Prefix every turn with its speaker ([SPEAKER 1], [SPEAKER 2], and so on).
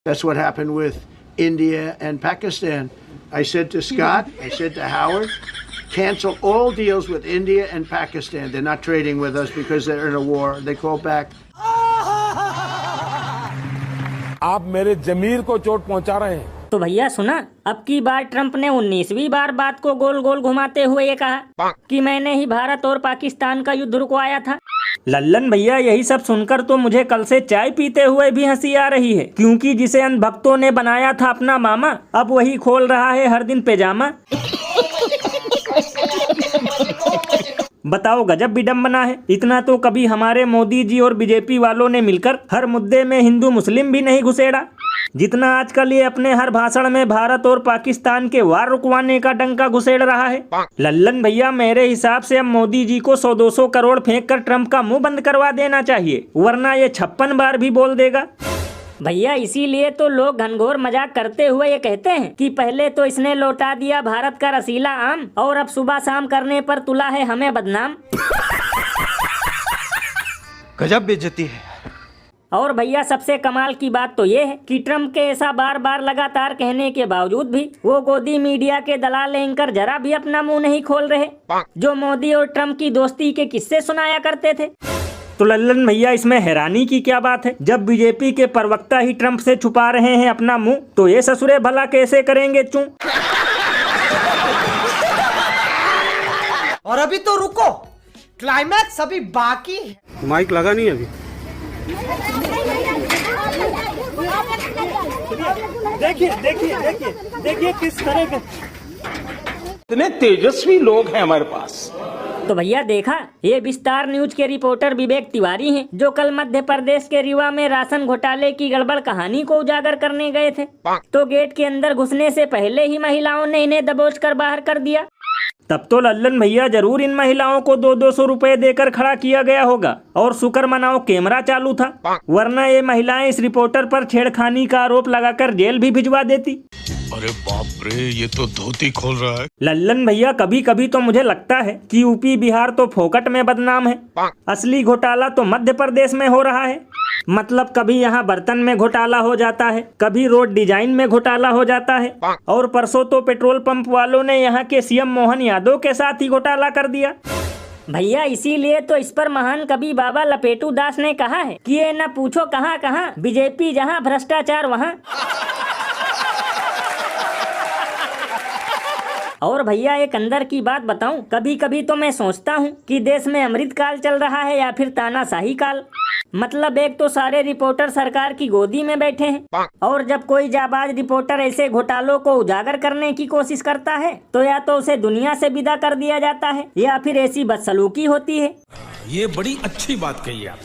[SPEAKER 1] That's what happened with India and Pakistan. I said to Scott, I said to Howard, cancel all deals with India and Pakistan. They're not trading with us because they're in a war. They call back.
[SPEAKER 2] आप मेरे जमीर को चोट पहुंचा रहे हैं।
[SPEAKER 3] तो भैया सुना, अब की बार ट्रंप ने 19वीं बार बात को गोल गोल घुमाते हुए ये कहा कि मैंने ही भारत और पाकिस्तान का युद्ध रुकवाया था। लल्लन भैया, यही सब सुनकर तो मुझे कल से चाय पीते हुए भी हंसी आ रही है, क्योंकि जिसे अंधभक्तों ने बनाया था अपना मामा, अब वही खोल रहा है हर दिन पैजामा। बताओ, गजब विडम्बना है। इतना तो कभी हमारे मोदी जी और बीजेपी वालों ने मिलकर हर मुद्दे में हिंदू मुस्लिम भी नहीं घुसेड़ा, जितना आजकल ये अपने हर भाषण में भारत और पाकिस्तान के वार रुकवाने का डंका घुसेड़ रहा है। लल्लन भैया, मेरे हिसाब से अब मोदी जी को 100-200 करोड़ फेंक कर ट्रंप का मुंह बंद करवा देना चाहिए, वरना ये 56 बार भी बोल देगा। भैया, इसीलिए तो लोग घनघोर मजाक करते हुए ये कहते हैं कि पहले तो इसने लौटा दिया भारत का रसीला आम, और अब सुबह शाम करने पर तुला है हमें बदनाम।
[SPEAKER 4] गजब बेइज्जती है।
[SPEAKER 3] और भैया, सबसे कमाल की बात तो ये है कि ट्रंप के ऐसा बार बार लगातार कहने के बावजूद भी वो गोदी मीडिया के दलाल एंकर जरा भी अपना मुंह नहीं खोल रहे, जो मोदी और ट्रंप की दोस्ती के किस्से सुनाया करते थे। तो लल्लन भैया, इसमें हैरानी की क्या बात है? जब बीजेपी के प्रवक्ता ही ट्रंप से छुपा रहे हैं अपना मुंह, तो ये ससुरे भला कैसे करेंगे चूं?
[SPEAKER 5] और अभी तो रुको, क्लाइमैक्स अभी बाकी है।
[SPEAKER 4] माइक लगा नहीं अभी।
[SPEAKER 6] देखिए देखिए देखिए देखिए किस तरह के
[SPEAKER 2] इतने तेजस्वी लोग हैं हमारे पास।
[SPEAKER 3] तो भैया देखा, ये विस्तार न्यूज के रिपोर्टर विवेक तिवारी हैं, जो कल मध्य प्रदेश के रीवा में राशन घोटाले की गड़बड़ कहानी को उजागर करने गए थे। तो गेट के अंदर घुसने से पहले ही महिलाओं ने इन्हें दबोच कर बाहर कर दिया। तब तो लल्लन भैया जरूर इन महिलाओं को 200-200 रुपए देकर खड़ा किया गया होगा, और शुक्र मनाओ कैमरा चालू था, वरना ये महिलाएं इस रिपोर्टर पर छेड़खानी का आरोप लगाकर जेल भी भिजवा देती।
[SPEAKER 7] अरे बाप रे, ये तो धोती खोल रहा है।
[SPEAKER 3] लल्लन भैया, कभी कभी तो मुझे लगता है कि यूपी बिहार तो फोकट में बदनाम है, असली घोटाला तो मध्य प्रदेश में हो रहा है। मतलब कभी यहाँ बर्तन में घोटाला हो जाता है, कभी रोड डिजाइन में घोटाला हो जाता है, और परसों तो पेट्रोल पंप वालों ने यहाँ के सीएम मोहन यादव के साथ ही घोटाला कर दिया। भैया, इसीलिए तो इस पर महान कवि बाबा लपेटू दास ने कहा है कि ये न पूछो कहाँ कहाँ, बीजेपी जहाँ भ्रष्टाचार वहाँ। और भैया, एक अंदर की बात बताऊं, कभी कभी तो मैं सोचता हूं कि देश में अमृत काल चल रहा है या फिर तानाशाही काल। मतलब एक तो सारे रिपोर्टर सरकार की गोदी में बैठे हैं, और जब कोई जाबाज रिपोर्टर ऐसे घोटालों को उजागर करने की कोशिश करता है, तो या तो उसे दुनिया से विदा कर दिया जाता है, या फिर ऐसी बदसलूकी होती है।
[SPEAKER 2] ये बड़ी अच्छी बात कही आप।